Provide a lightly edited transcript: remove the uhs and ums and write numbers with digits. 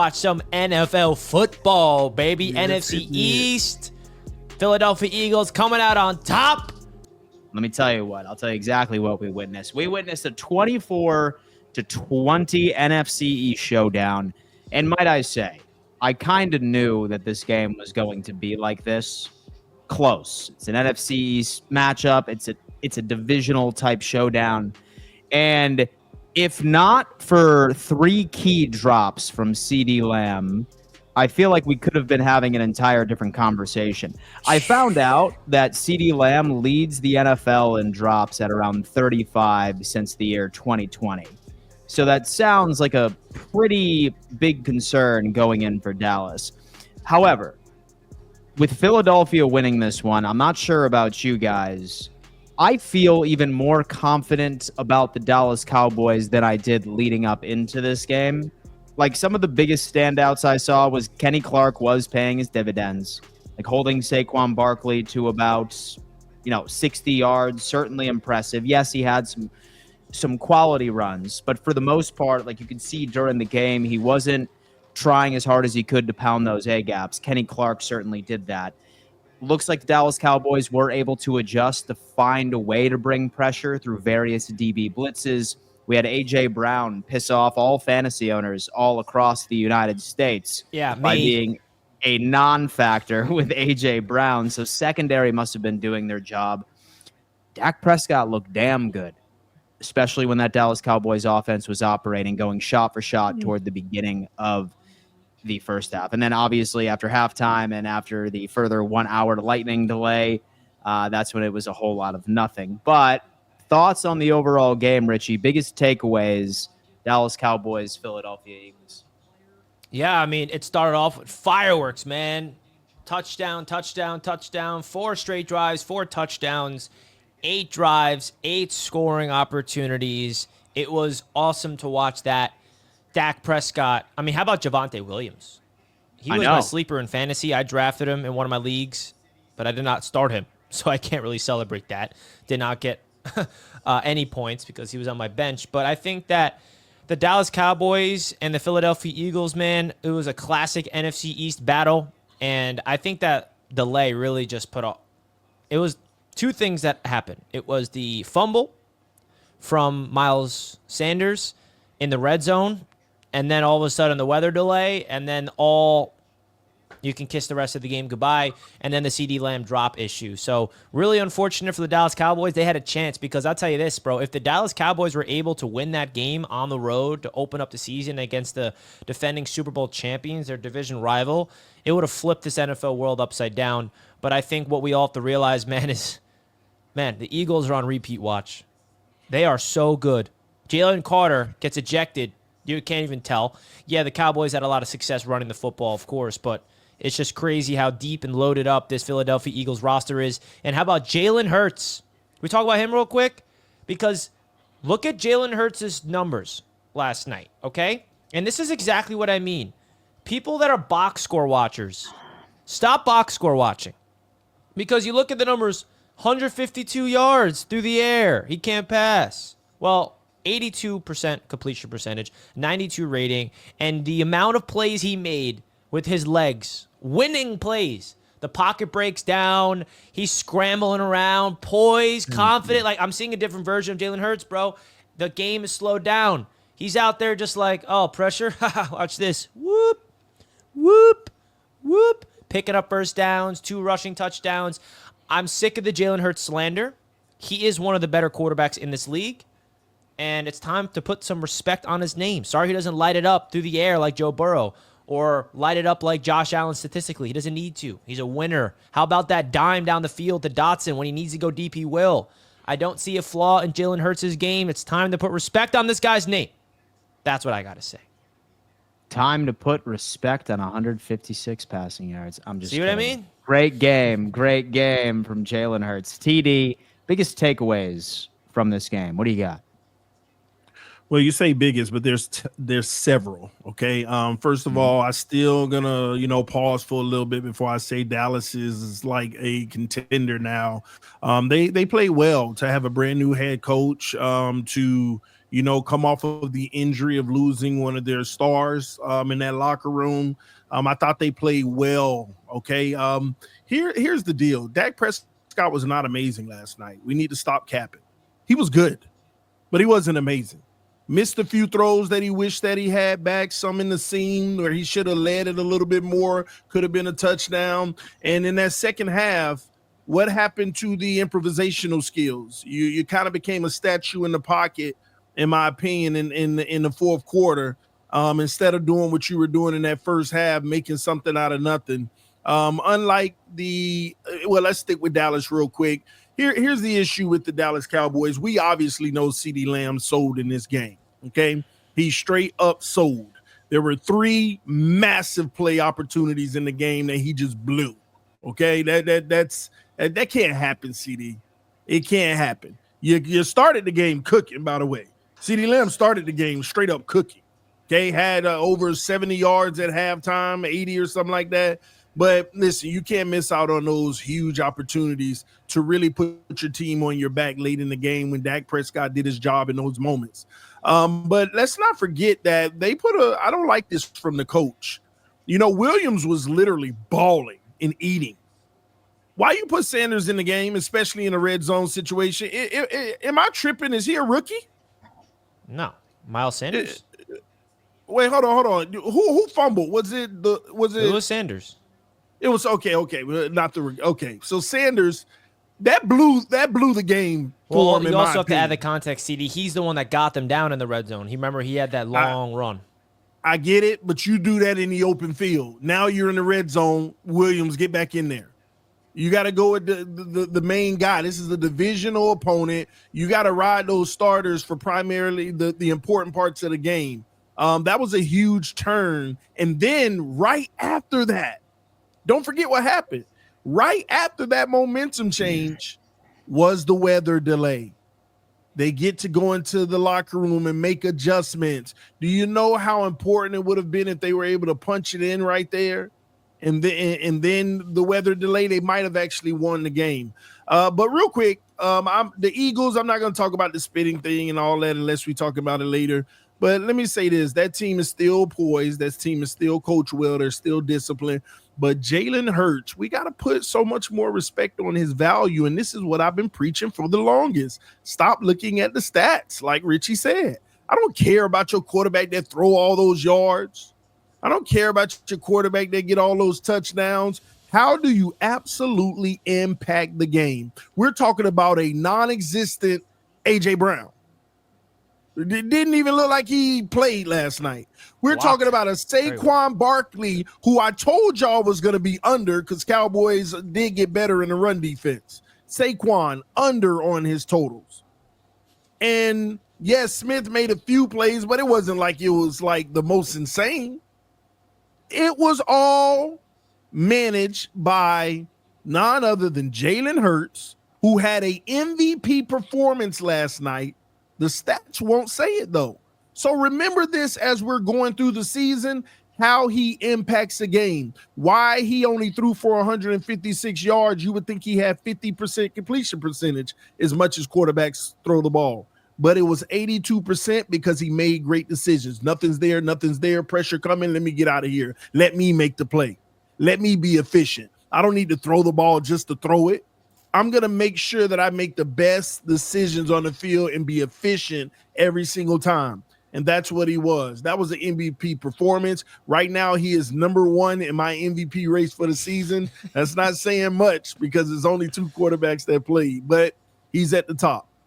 watch some NFL football, baby. NFC East. Philadelphia Eagles coming out on top. Let me tell you what. I'll tell you exactly what we witnessed. We witnessed a 24-20 NFC East showdown. And might I say, I kind of knew that this game was going to be like this. Close. It's an NFC East matchup. It's a divisional type showdown. And if not for 3 key drops from CeeDee Lamb, I feel like we could have been having an entire different conversation. I found out that CeeDee Lamb leads the NFL in drops at around 35 since the year 2020. So that sounds like a pretty big concern going in for Dallas. However, with Philadelphia winning this one, I'm not sure about you guys. I feel even more confident about the Dallas Cowboys than I did leading up into this game. Like, some of the biggest standouts I saw was Kenny Clark was paying his dividends, like holding Saquon Barkley to about, 60 yards, certainly impressive. Yes, he had some quality runs, but for the most part, like you could see during the game, he wasn't trying as hard as he could to pound those A-gaps. Kenny Clark certainly did that. Looks like the Dallas Cowboys were able to adjust to find a way to bring pressure through various DB blitzes. We had A.J. Brown piss off all fantasy owners all across the United States by being a non-factor with A.J. Brown. So secondary must have been doing their job. Dak Prescott looked damn good, especially when that Dallas Cowboys offense was operating, going shot for shot toward the beginning of the first half. And then obviously after halftime and after the further 1 hour lightning delay, that's when it was a whole lot of nothing. But thoughts on the overall game, Richie? Biggest takeaways, Dallas Cowboys, Philadelphia Eagles. Yeah, I mean, it started off with fireworks, man. Touchdown, 4 straight drives, 4 touchdowns, 8 drives, 8 scoring opportunities. It was awesome to watch that. Dak Prescott. I mean, how about Javonte Williams? He was my sleeper in fantasy. I drafted him in one of my leagues, but I did not start him, so I can't really celebrate that. Did not get any points because he was on my bench. But I think that the Dallas Cowboys and the Philadelphia Eagles, man, it was a classic NFC East battle. And I think that delay really just put off. It was 2 things that happened. It was the fumble from Miles Sanders in the red zone, and then all of a sudden the weather delay, and then you can kiss the rest of the game goodbye, and then the CeeDee Lamb drop issue. So really unfortunate for the Dallas Cowboys. They had a chance because I'll tell you this, bro. If the Dallas Cowboys were able to win that game on the road to open up the season against the defending Super Bowl champions, their division rival, it would have flipped this NFL world upside down. But I think what we all have to realize, man, is, the Eagles are on repeat watch. They are so good. Jalen Carter gets ejected. You can't even tell. Yeah, the Cowboys had a lot of success running the football, of course, but it's just crazy how deep and loaded up this Philadelphia Eagles roster is. And how about Jalen Hurts? We talk about him real quick? Because look at Jalen Hurts' numbers last night, okay? And this is exactly what I mean. People that are box score watchers, stop box score watching. Because you look at the numbers, 152 yards through the air. He can't pass. Well, 82% completion percentage, 92 rating, and the amount of plays he made with his legs, winning plays. The pocket breaks down. He's scrambling around, poised, confident. Like, I'm seeing a different version of Jalen Hurts, bro. The game is slowed down. He's out there just like, oh, pressure. Watch this. Whoop, whoop, whoop. Picking up first downs, 2 rushing touchdowns. I'm sick of the Jalen Hurts slander. He is one of the better quarterbacks in this league. And it's time to put some respect on his name. Sorry he doesn't light it up through the air like Joe Burrow or light it up like Josh Allen statistically. He doesn't need to. He's a winner. How about that dime down the field to Dotson when he needs to go deep, he will. I don't see a flaw in Jalen Hurts' game. It's time to put respect on this guy's name. That's what I got to say. Time to put respect on 156 passing yards. I'm just See what I mean? Great game from Jalen Hurts. TD, biggest takeaways from this game. What do you got? Well, you say biggest, but there's several. Okay. First of all, I still gonna pause for a little bit before I say Dallas is like a contender now. They play well to have a brand new head coach to come off of the injury of losing one of their stars in that locker room. I thought they played well. Okay. Here's the deal. Dak Prescott was not amazing last night. We need to stop capping. He was good, but he wasn't amazing. Missed a few throws that he wished that he had back, some in the seam where he should have led it a little bit more, could have been a touchdown. And in that second half, what happened to the improvisational skills? You kind of became a statue in the pocket, in my opinion, in the fourth quarter, instead of doing what you were doing in that first half, making something out of nothing. Unlike let's stick with Dallas real quick. Here's the issue with the Dallas Cowboys. We obviously know CeeDee Lamb sold in this game, okay? He straight up sold. There were 3 massive play opportunities in the game that he just blew, okay? That can't happen, CeeDee. It can't happen. You started the game cooking, by the way. CeeDee Lamb started the game straight up cooking, okay? Had over 70 yards at halftime, 80 or something like that. But listen, you can't miss out on those huge opportunities to really put your team on your back late in the game when Dak Prescott did his job in those moments. But let's not forget that they I don't like this from the coach. Williams was literally balling and eating. Why you put Sanders in the game, especially in a red zone situation? Am I tripping? Is he a rookie? No. Miles Sanders? Wait, hold on. Who fumbled? Was it It was Sanders. It was okay, not the okay. So Sanders, that blew the game for him. You also have to add the context, CD. He's the one that got them down in the red zone. He had that long run. I get it, but you do that in the open field. Now you're in the red zone. Williams, get back in there. You got to go with the main guy. This is a divisional opponent. You got to ride those starters for primarily the important parts of the game. That was a huge turn. And then right after that, don't forget what happened. Right after that momentum change was the weather delay. They get to go into the locker room and make adjustments. Do you know how important it would have been if they were able to punch it in right there? And then the weather delay, they might have actually won the game. But real quick, the Eagles, I'm not going to talk about the spitting thing and all that unless we talk about it later. But let me say this. That team is still poised. That team is still coached well. They're still disciplined. But Jalen Hurts, we got to put so much more respect on his value. And this is what I've been preaching for the longest. Stop looking at the stats, like Richie said. I don't care about your quarterback that throw all those yards. I don't care about your quarterback that get all those touchdowns. How do you absolutely impact the game? We're talking about a non-existent A.J. Brown. It didn't even look like he played last night. We're talking about a Saquon Barkley, who I told y'all was going to be under because Cowboys did get better in the run defense. Saquon under on his totals. And yes, Smith made a few plays, but it wasn't like it was like the most insane. It was all managed by none other than Jalen Hurts, who had an MVP performance last night. The stats won't say it, though. So remember this as we're going through the season, how he impacts the game. Why he only threw for 156 yards. You would think he had 50% completion percentage as much as quarterbacks throw the ball. But it was 82% because he made great decisions. Nothing's there. Pressure coming. Let me get out of here. Let me make the play. Let me be efficient. I don't need to throw the ball just to throw it. I'm going to make sure that I make the best decisions on the field and be efficient every single time. And that's what he was. That was an MVP performance. Right now, he is number 1 in my MVP race for the season. That's not saying much because there's only 2 quarterbacks that played, but he's at the top.